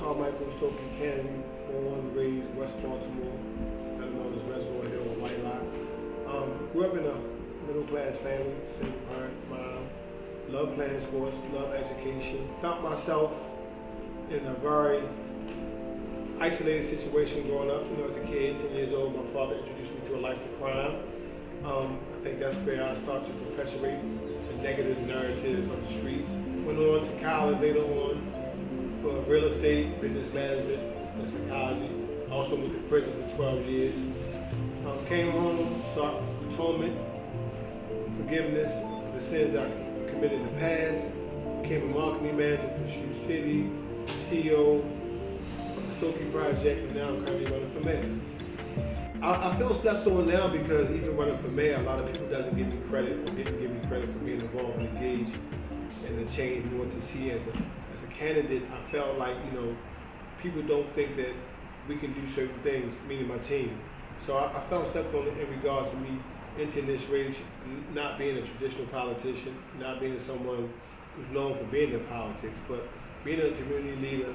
Carlmicheal, Stokey, Cannady, born and raised in West Baltimore, better known as Reservoir Hill or White Lock. Grew up in a middle-class family, single parent, mom. Loved playing sports, loved education. Found myself in a very isolated situation growing up. You know, as a kid, 10 years old, my father introduced me to a life of crime. I think that's where I started to perpetuate the negative narrative of the streets. Went on to college later on for real estate, business management, and psychology. Also went to prison for 12 years. Came home, sought atonement, forgiveness for the sins I committed in the past. Became a marketing manager for Shoe City, CEO of the Stokey project, and now I'm currently running for mayor. I feel slept on now because even running for mayor, a lot of people didn't give me credit for being involved and engaged in the change we want to see as a candidate. I felt like, you know, people don't think that we can do certain things, meaning my team. So I felt slept on in regards to me entering this race, not being a traditional politician, not being someone who's known for being in politics, but being a community leader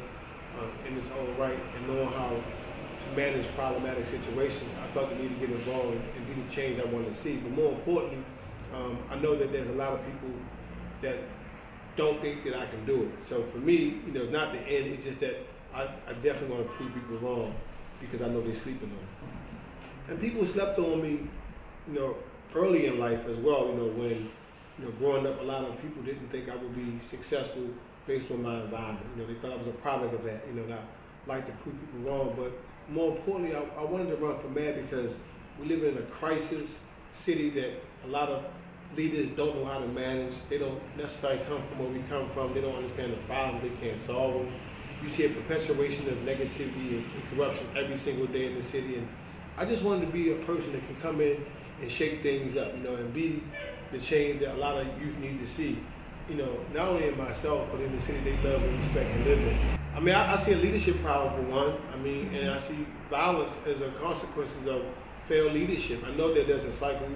in its own right and knowing how to manage problematic situations. I felt the need to get involved and be the change I wanted to see. But more importantly, I know that there's a lot of people that don't think that I can do it. So for me, you know, it's not the end, it's just that I definitely want to prove people wrong because I know they're sleeping on me. And people slept on me, you know, early in life as well, you know, when, you know, growing up, a lot of people didn't think I would be successful based on my environment. You know, they thought I was a product of that, you know, and I like to prove people wrong. But more importantly, I wanted to run for mayor because we live in a crisis city that a lot of leaders don't know how to manage. They don't necessarily come from where we come from. They don't understand the problems. They can't solve them. You see a perpetuation of negativity and corruption every single day in the city. And I just wanted to be a person that can come in and shake things up, you know, and be the change that a lot of youth need to see. You know, not only in myself, but in the city they love and respect and live in. I mean, I see a leadership problem for one. I mean, and I see violence as a consequences of failed leadership. I know that there's a cycle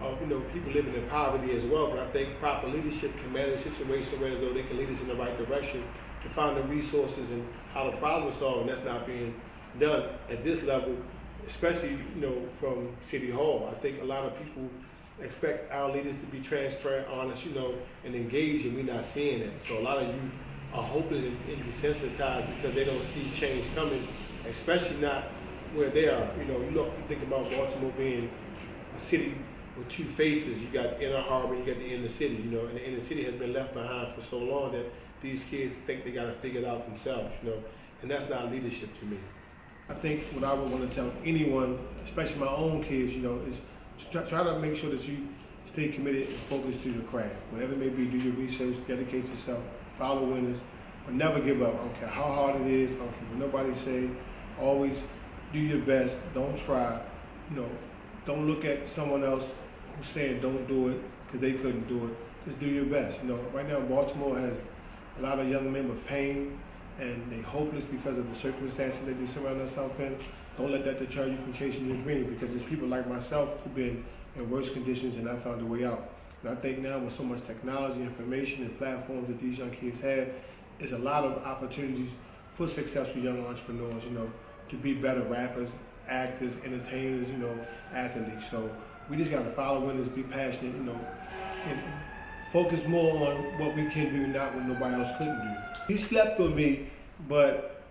of, you know, people living in poverty as well, but I think proper leadership can manage situations where as though they can lead us in the right direction to find the resources and how to problem solve, and that's not being done at this level, especially, you know, from City Hall. I think a lot of people expect our leaders to be transparent, honest, you know, and engaged, and we're not seeing that. So a lot of youth are hopeless and desensitized because they don't see change coming, especially not where they are. You know, you think about Baltimore being a city with two faces. You got inner harbor, you got the inner city, you know, and the inner city has been left behind for so long that these kids think they got to figure it out themselves, you know, and that's not leadership to me. I think what I would want to tell anyone, especially my own kids, you know, is try to make sure that you stay committed and focused to your craft. Whatever it may be, do your research, dedicate yourself, follow winners, but never give up. I don't care how hard it is, I don't care what nobody say. Always do your best, don't try, you know, don't look at someone else who's saying don't do it because they couldn't do it. Just do your best. You know, right now Baltimore has a lot of young men with pain and they're hopeless because of the circumstances that they surround themselves in. Don't let that deter you from chasing your dream because there's people like myself who've been in worse conditions and I found a way out. And I think now with so much technology, information, and platforms that these young kids have, there's a lot of opportunities for successful young entrepreneurs, you know, to be better rappers, actors, entertainers, you know, athletes. So we just got to follow winners, be passionate, you know, and focus more on what we can do, not what nobody else couldn't do. You slept on me, but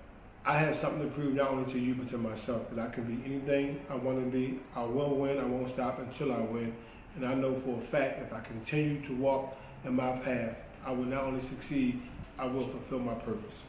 I have something to prove not only to you, but to myself, that I can be anything I want to be. I will win, I won't stop until I win. And I know for a fact, if I continue to walk in my path, I will not only succeed, I will fulfill my purpose.